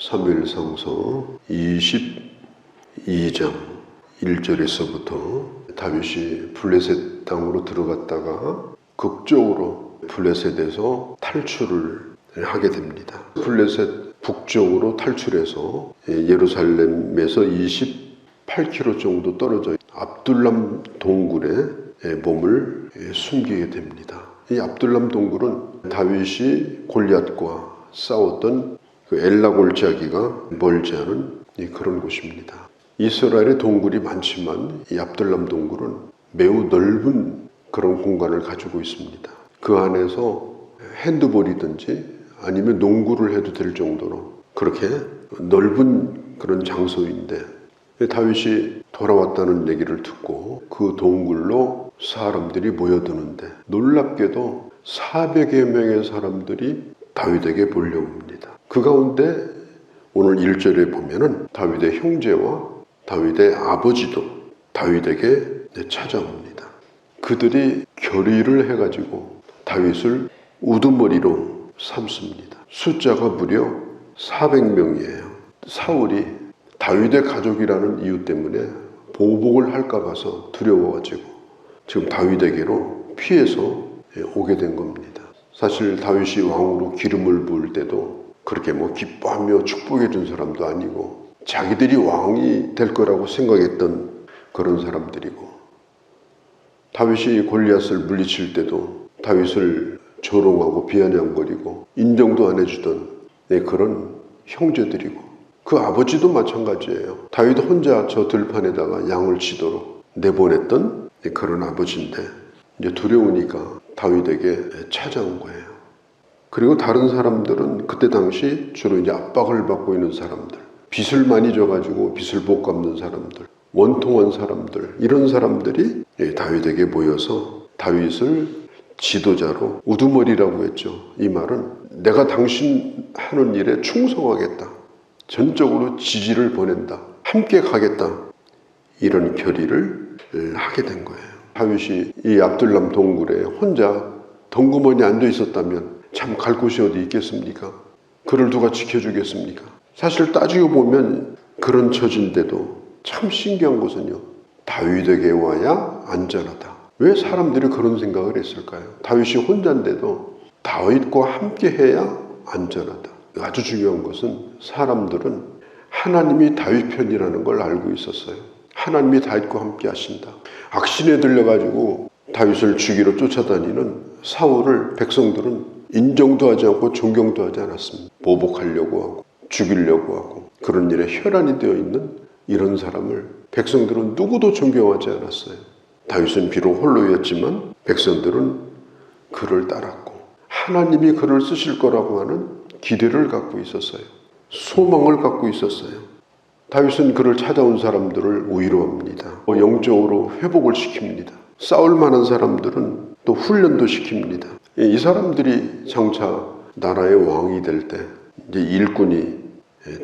사무엘상서 22장 1절에서부터 다윗이 블레셋 땅으로 들어갔다가 극적으로 블레셋에서 탈출을 하게 됩니다. 블레셋 북쪽으로 탈출해서 예루살렘에서 28km 정도 떨어져 압둘람 동굴에 몸을 숨기게 됩니다. 이 압둘람 동굴은 다윗이 골리앗과 싸웠던 그 엘라 골짜기가 멀지 않은 그런 곳입니다. 이스라엘의 동굴이 많지만 이 압둘람 동굴은 매우 넓은 그런 공간을 가지고 있습니다. 그 안에서 핸드볼이든지 아니면 농구를 해도 될 정도로 그렇게 넓은 그런 장소인데 다윗이 돌아왔다는 얘기를 듣고 그 동굴로 사람들이 모여드는데 놀랍게도 400여 명의 사람들이 다윗에게 몰려옵니다. 그 가운데 오늘 1절에 보면은 다윗의 형제와 다윗의 아버지도 다윗에게 찾아옵니다. 그들이 결의를 해가지고 다윗을 우두머리로 삼습니다. 숫자가 무려 400명이에요. 사울이 다윗의 가족이라는 이유 때문에 보복을 할까 봐서 두려워가지고 지금 다윗에게로 피해서 오게 된 겁니다. 사실 다윗이 왕으로 기름을 부을 때도 그렇게 기뻐하며 축복해 준 사람도 아니고 자기들이 왕이 될 거라고 생각했던 그런 사람들이고 다윗이 골리앗을 물리칠 때도 다윗을 조롱하고 비아냥거리고 인정도 안 해주던 그런 형제들이고 그 아버지도 마찬가지예요. 다윗 혼자 저 들판에다가 양을 치도록 내보냈던 그런 아버지인데 이제 두려우니까 다윗에게 찾아온 거예요. 그리고 다른 사람들은 그때 당시 주로 이제 압박을 받고 있는 사람들, 빚을 많이 져가지고 빚을 못 갚는 사람들, 원통한 사람들, 이런 사람들이 다윗에게 모여서 다윗을 지도자로 우두머리라고 했죠. 이 말은 내가 당신 하는 일에 충성하겠다. 전적으로 지지를 보낸다. 함께 가겠다. 이런 결의를 하게 된 거예요. 다윗이 이 압둘람 동굴에 혼자 덩그머니 앉아 있었다면 참 갈 곳이 어디 있겠습니까? 그를 누가 지켜주겠습니까? 사실 따지고 보면 그런 처지인데도 참 신기한 것은요. 다윗에게 와야 안전하다. 왜 사람들이 그런 생각을 했을까요? 다윗이 혼자인데도 다윗과 함께 해야 안전하다. 아주 중요한 것은 사람들은 하나님이 다윗 편이라는 걸 알고 있었어요. 하나님이 다윗과 함께 하신다. 악신에 들려가지고 다윗을 죽이러 쫓아다니는 사울을 백성들은 인정도 하지 않고 존경도 하지 않았습니다. 보복하려고 하고 죽이려고 하고 그런 일에 혈안이 되어 있는 이런 사람을 백성들은 누구도 존경하지 않았어요. 다윗은 비록 홀로였지만 백성들은 그를 따랐고 하나님이 그를 쓰실 거라고 하는 기대를 갖고 있었어요. 소망을 갖고 있었어요. 다윗은 그를 찾아온 사람들을 위로합니다. 영적으로 회복을 시킵니다. 싸울 만한 사람들은 또 훈련도 시킵니다. 이 사람들이 장차 나라의 왕이 될 때 이제 일꾼이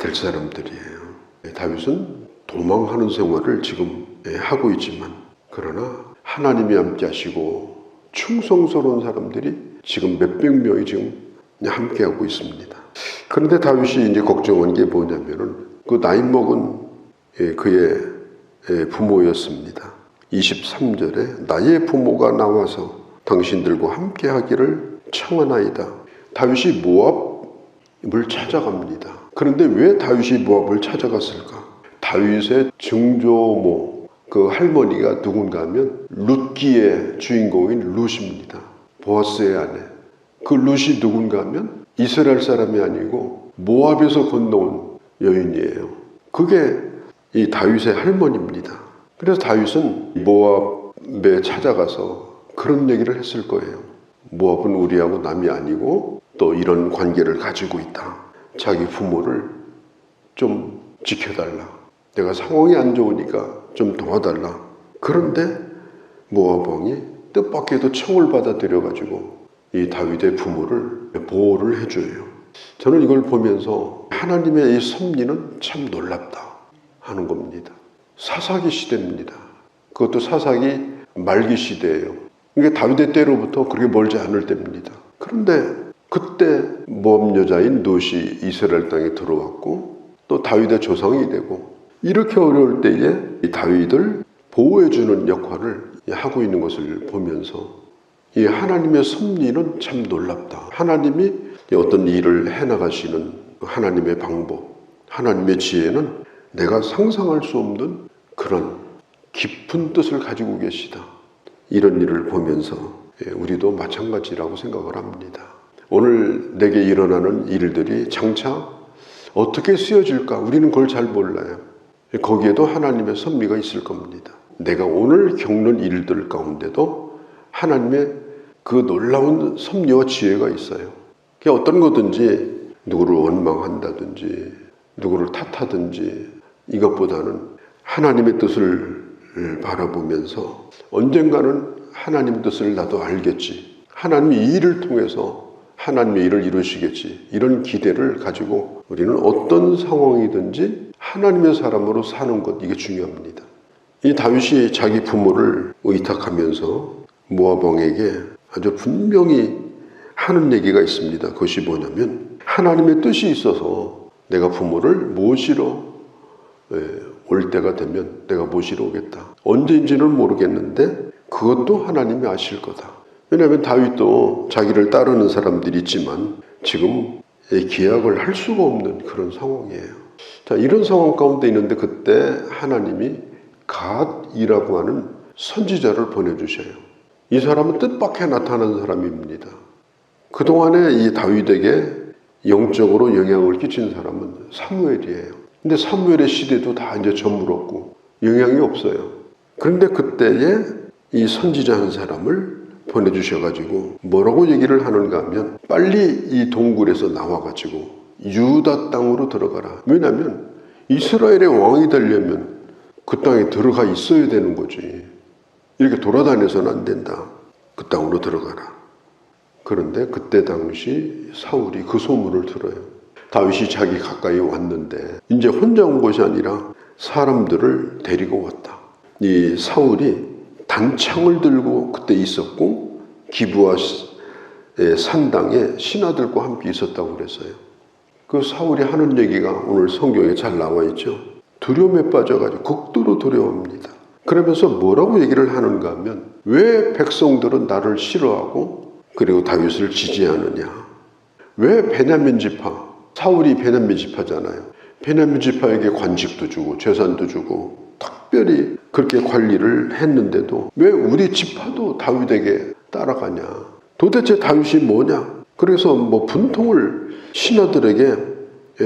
될 사람들이에요. 다윗은 도망하는 생활을 지금 하고 있지만 그러나 하나님이 함께 하시고 충성스러운 사람들이 지금 몇백 명이 지금 함께하고 있습니다. 그런데 다윗이 이제 걱정한 게 뭐냐면은 그 나이 먹은 그의 부모였습니다. 23절에 나의 부모가 나와서 당신들과 함께 하기를 청하나이다. 다윗이 모압을 찾아갑니다. 그런데 왜 다윗이 모압을 찾아갔을까? 다윗의 증조모 그 할머니가 누군가 하면 룻기의 주인공인 룻입니다. 보아스의 아내. 그 룻이 누군가 하면 이스라엘 사람이 아니고 모압에서 건너온 여인이에요. 그게 이 다윗의 할머니입니다. 그래서 다윗은 모압에 찾아가서 그런 얘기를 했을 거예요. 모압은 우리하고 남이 아니고 또 이런 관계를 가지고 있다. 자기 부모를 좀 지켜달라. 내가 상황이 안 좋으니까 좀 도와달라. 그런데 모압 왕이 뜻밖에도 청을 받아들여가지고 이 다윗의 부모를 보호를 해줘요. 저는 이걸 보면서 하나님의 이 섭리는 참 놀랍다 하는 겁니다. 사사기 시대입니다. 그것도 사사기 말기 시대예요. 이게 다윗의 때로부터 그렇게 멀지 않을 때입니다. 그런데 그때 모압 여자인 롯이 이스라엘 땅에 들어왔고 또 다윗의 조상이 되고 이렇게 어려울 때에 이 다윗을 보호해주는 역할을 하고 있는 것을 보면서 이 하나님의 섭리는 참 놀랍다. 하나님이 어떤 일을 해나가시는 하나님의 방법, 하나님의 지혜는 내가 상상할 수 없는 그런 깊은 뜻을 가지고 계시다. 이런 일을 보면서 우리도 마찬가지라고 생각을 합니다. 오늘 내게 일어나는 일들이 장차 어떻게 쓰여질까? 우리는 그걸 잘 몰라요. 거기에도 하나님의 섭리가 있을 겁니다. 내가 오늘 겪는 일들 가운데도 하나님의 그 놀라운 섭리와 지혜가 있어요. 어떤 거든지 누구를 원망한다든지 누구를 탓하든지 이것보다는 하나님의 뜻을 바라보면서 언젠가는 하나님의 뜻을 나도 알겠지. 하나님이 이 일을 통해서 하나님의 일을 이루시겠지. 이런 기대를 가지고 우리는 어떤 상황이든지 하나님의 사람으로 사는 것, 이게 중요합니다. 이 다윗이 자기 부모를 의탁하면서 모압 왕에게 아주 분명히 하는 얘기가 있습니다. 그것이 뭐냐면 하나님의 뜻이 있어서 내가 부모를 모시러 올 때가 되면 내가 모시러 오겠다. 언제인지는 모르겠는데 그것도 하나님이 아실 거다. 왜냐하면 다윗도 자기를 따르는 사람들이 있지만 지금 기약을 할 수가 없는 그런 상황이에요. 자, 이런 상황 가운데 있는데 그때 하나님이 갓이라고 하는 선지자를 보내주셔요. 이 사람은 뜻밖에 나타난 사람입니다. 그동안에 이 다윗에게 영적으로 영향을 끼친 사람은 사무엘이에요. 근데 사무엘의 시대도 다 이제 저물었고 영향이 없어요. 그런데 그때에 이 선지자 한 사람을 보내주셔가지고 뭐라고 얘기를 하는가 하면 빨리 이 동굴에서 나와가지고 유다 땅으로 들어가라. 왜냐하면 이스라엘의 왕이 되려면 그 땅에 들어가 있어야 되는 거지. 이렇게 돌아다녀서는 안 된다. 그 땅으로 들어가라. 그런데 그때 당시 사울이 그 소문을 들어요. 다윗이 자기 가까이 왔는데 이제 혼자 온 것이 아니라 사람들을 데리고 왔다. 이 사울이 단창을 들고 그때 있었고 기브아 산당에 신하들과 함께 있었다고 그랬어요. 그 사울이 하는 얘기가 오늘 성경에 잘 나와 있죠. 두려움에 빠져가지고 극도로 두려워합니다. 그러면서 뭐라고 얘기를 하는가 하면 왜 백성들은 나를 싫어하고 그리고 다윗을 지지하느냐. 왜 베냐민 지파, 사울이 베냐민 지파잖아요. 베냐민 지파에게 관직도 주고 재산도 주고 특별히 그렇게 관리를 했는데도 왜 우리 지파도 다윗에게 따라가냐. 도대체 다윗이 뭐냐. 그래서 분통을 신하들에게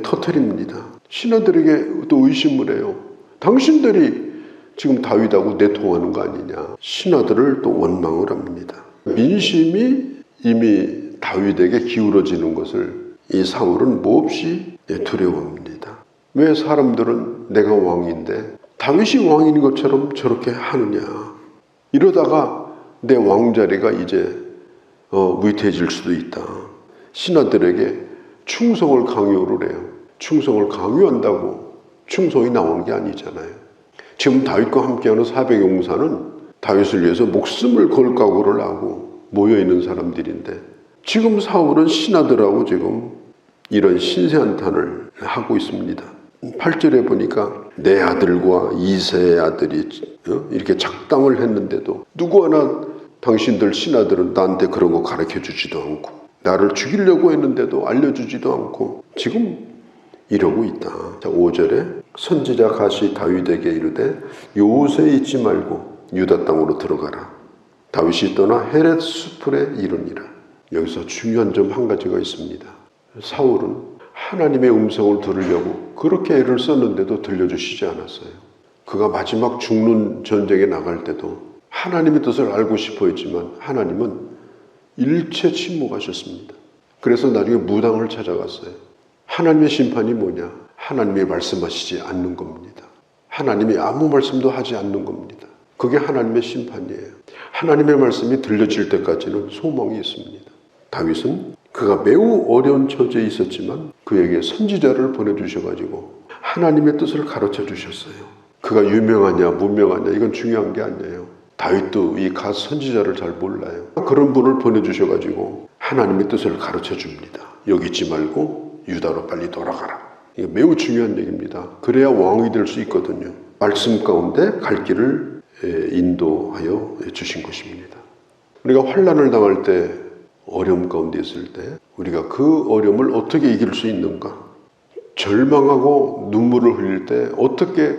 터뜨립니다. 신하들에게 또 의심을 해요. 당신들이 지금 다윗하고 내통하는 거 아니냐. 신하들을 또 원망을 합니다. 민심이 이미 다윗에게 기울어지는 것을 이 사울은 몹시 두려워합니다. 왜 사람들은 내가 왕인데 다윗이 왕인 것처럼 저렇게 하느냐. 이러다가 내 왕자리가 이제 위태해질 수도 있다. 신하들에게 충성을 강요를 해요. 충성을 강요한다고 충성이 나오는 게 아니잖아요. 지금 다윗과 함께하는 400용사는 다윗을 위해서 목숨을 걸 각오를 하고 모여있는 사람들인데 지금 사울은 신하들하고 지금 이런 신세한탄을 하고 있습니다. 8절에 보니까 내 아들과 이세의 아들이 이렇게 작당을 했는데도 누구 하나 당신들 신하들은 나한테 그런 거 가르쳐주지도 않고 나를 죽이려고 했는데도 알려주지도 않고 지금 이러고 있다. 자, 5절에 선지자 갓이 다윗에게 이르되 요새에 있지 말고 유다 땅으로 들어가라. 다윗이 떠나 헤렛 수풀에 이르니라. 여기서 중요한 점 한 가지가 있습니다. 사울은 하나님의 음성을 들으려고 그렇게 애를 썼는데도 들려주시지 않았어요. 그가 마지막 죽는 전쟁에 나갈 때도 하나님의 뜻을 알고 싶어 했지만 하나님은 일체 침묵하셨습니다. 그래서 나중에 무당을 찾아갔어요. 하나님의 심판이 뭐냐? 하나님이 말씀하시지 않는 겁니다. 하나님이 아무 말씀도 하지 않는 겁니다. 그게 하나님의 심판이에요. 하나님의 말씀이 들려질 때까지는 소망이 있습니다. 다윗은 그가 매우 어려운 처지에 있었지만 그에게 선지자를 보내주셔가지고 하나님의 뜻을 가르쳐 주셨어요. 그가 유명하냐 무명하냐 이건 중요한 게 아니에요. 다윗도 이 갓 선지자를 잘 몰라요. 그런 분을 보내주셔가지고 하나님의 뜻을 가르쳐 줍니다. 여기 있지 말고 유다로 빨리 돌아가라. 이게 매우 중요한 얘기입니다. 그래야 왕이 될 수 있거든요. 말씀 가운데 갈 길을 인도하여 주신 것입니다. 우리가 환난을 당할 때, 어려움 가운데 있을 때 우리가 그 어려움을 어떻게 이길 수 있는가? 절망하고 눈물을 흘릴 때 어떻게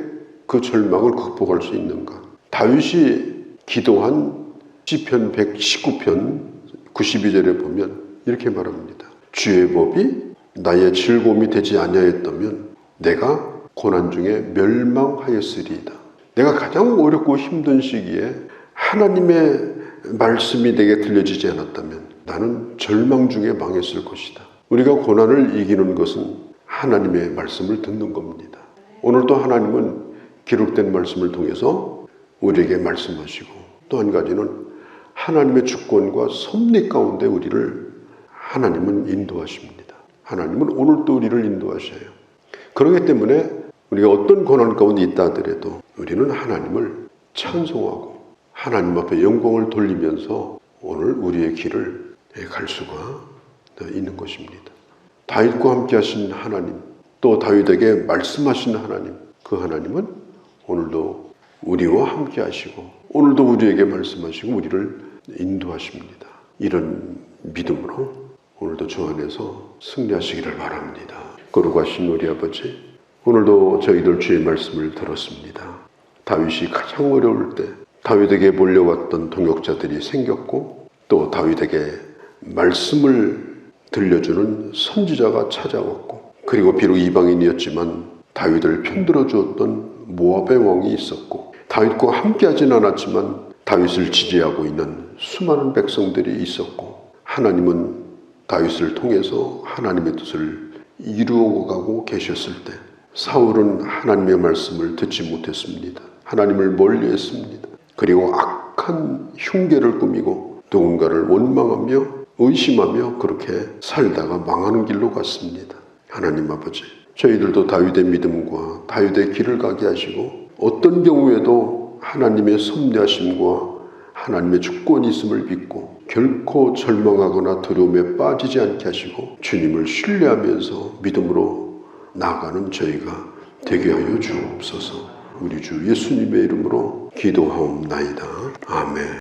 그 절망을 극복할 수 있는가? 다윗이 기도한 시편 119편 92절에 보면 이렇게 말합니다. 주의 법이 나의 즐거움이 되지 아니하였다면 내가 고난 중에 멸망하였으리이다. 내가 가장 어렵고 힘든 시기에 하나님의 말씀이 내게 들려지지 않았다면 나는 절망 중에 망했을 것이다. 우리가 고난을 이기는 것은 하나님의 말씀을 듣는 겁니다. 오늘도 하나님은 기록된 말씀을 통해서 우리에게 말씀하시고, 또 한 가지는 하나님의 주권과 섭리 가운데 우리를 하나님은 인도하십니다. 하나님은 오늘도 우리를 인도하셔요. 그렇기 때문에 우리가 어떤 고난 가운데 있다 하더라도 우리는 하나님을 찬송하고 하나님 앞에 영광을 돌리면서 오늘 우리의 길을 갈 수가 있는 것입니다. 다윗과 함께 하신 하나님, 또 다윗에게 말씀하신 하나님, 그 하나님은 오늘도 우리와 함께 하시고 오늘도 우리에게 말씀하시고 우리를 인도하십니다. 이런 믿음으로 오늘도 주 안에서 승리하시기를 바랍니다. 거룩하신 우리 아버지, 오늘도 저희들 주의 말씀을 들었습니다. 다윗이 가장 어려울 때 다윗에게 몰려왔던 동역자들이 생겼고, 또 다윗에게 말씀을 들려주는 선지자가 찾아왔고, 그리고 비록 이방인이었지만 다윗을 편들어 주었던 모압의 왕이 있었고, 다윗과 함께하진 않았지만 다윗을 지지하고 있는 수많은 백성들이 있었고, 하나님은 다윗을 통해서 하나님의 뜻을 이루어가고 계셨을 때 사울은 하나님의 말씀을 듣지 못했습니다. 하나님을 멀리했습니다. 그리고 악한 흉계를 꾸미고 누군가를 원망하며 의심하며 그렇게 살다가 망하는 길로 갔습니다. 하나님 아버지, 저희들도 다윗의 믿음과 다윗의 길을 가게 하시고 어떤 경우에도 하나님의 섭리하심과 하나님의 주권이 있음을 믿고 결코 절망하거나 두려움에 빠지지 않게 하시고 주님을 신뢰하면서 믿음으로 나아가는 저희가 되게 하여 주옵소서. 우리 주 예수님의 이름으로 기도하옵나이다. 아멘.